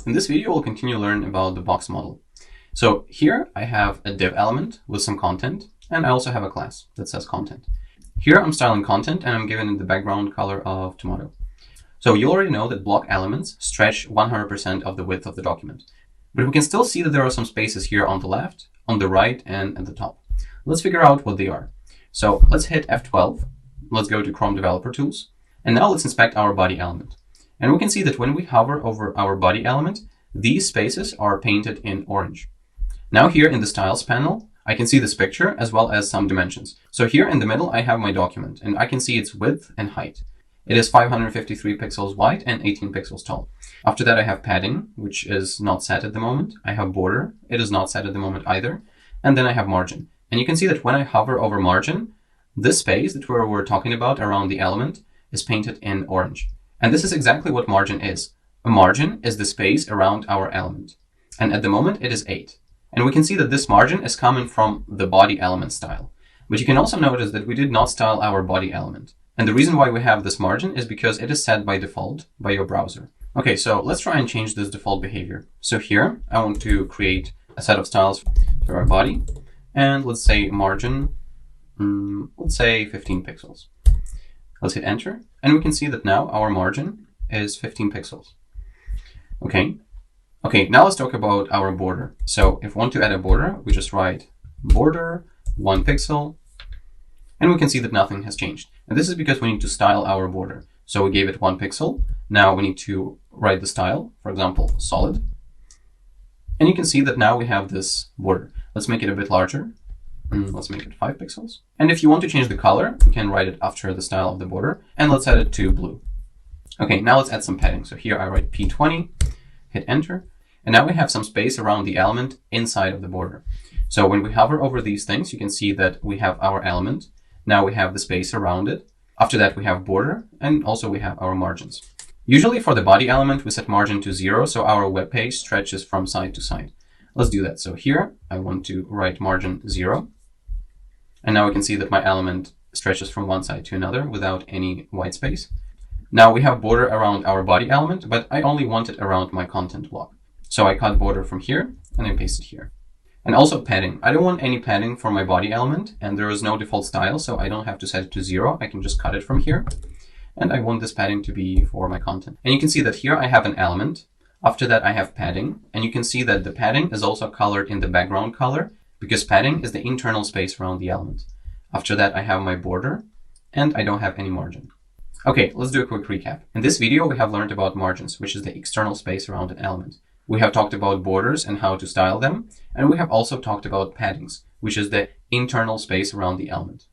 In this video, we'll continue learning about the box model. So here I have a div element with some content, and I also have a class that says content. Here I'm styling content and I'm giving it the background color of tomato. So you already know that block elements stretch 100% of the width of the document. But we can still see that there are some spaces here on the left, on the right, and at the top. Let's figure out what they are. So let's hit F12. Let's go to Chrome Developer Tools. And now let's inspect our body element. And we can see that when we hover over our body element, these spaces are painted in orange. Now here in the Styles panel, I can see this picture as well as some dimensions. So here in the middle, I have my document and I can see its width and height. It is 553 pixels wide and 18 pixels tall. After that, I have padding, which is not set at the moment. I have border. It is not set at the moment either. And then I have margin. And you can see that when I hover over margin, this space that we're talking about around the element is painted in orange. And this is exactly what margin is. A margin is the space around our element. And at the moment, it is 8. And we can see that this margin is coming from the body element style. But you can also notice that we did not style our body element. And the reason why we have this margin is because it is set by default by your browser. Okay, so let's try and change this default behavior. So here, I want to create a set of styles for our body. And let's say margin, let's say 15 pixels. Let's hit enter. And we can see that now our margin is 15 pixels. Okay. Okay, now let's talk about our border. So if we want to add a border, we just write border 1 pixel. And we can see that nothing has changed. And this is because we need to style our border. So we gave it 1 pixel. Now we need to write the style, for example, solid. And you can see that now we have this border. Let's make it a bit larger. Let's make it 5 pixels. And if you want to change the color, we can write it after the style of the border. And let's set it to blue. Okay, now let's add some padding. So here I write P20, hit enter. And now we have some space around the element inside of the border. So when we hover over these things, you can see that we have our element. Now we have the space around it. After that, we have border, and also we have our margins. Usually for the body element, we set margin to 0, so our web page stretches from side to side. Let's do that. So here, I want to write margin 0. And now we can see that my element stretches from one side to another without any white space. Now we have border around our body element, but I only want it around my content block. So I cut border from here, and I paste it here. And also padding. I don't want any padding for my body element, and there is no default style, so I don't have to set it to 0. I can just cut it from here. And I want this padding to be for my content. And you can see that here I have an element. After that, I have padding. And you can see that the padding is also colored in the background color because padding is the internal space around the element. After that, I have my border, and I don't have any margin. Okay, let's do a quick recap. In this video, we have learned about margins, which is the external space around an element. We have talked about borders and how to style them, and we have also talked about paddings, which is the internal space around the element.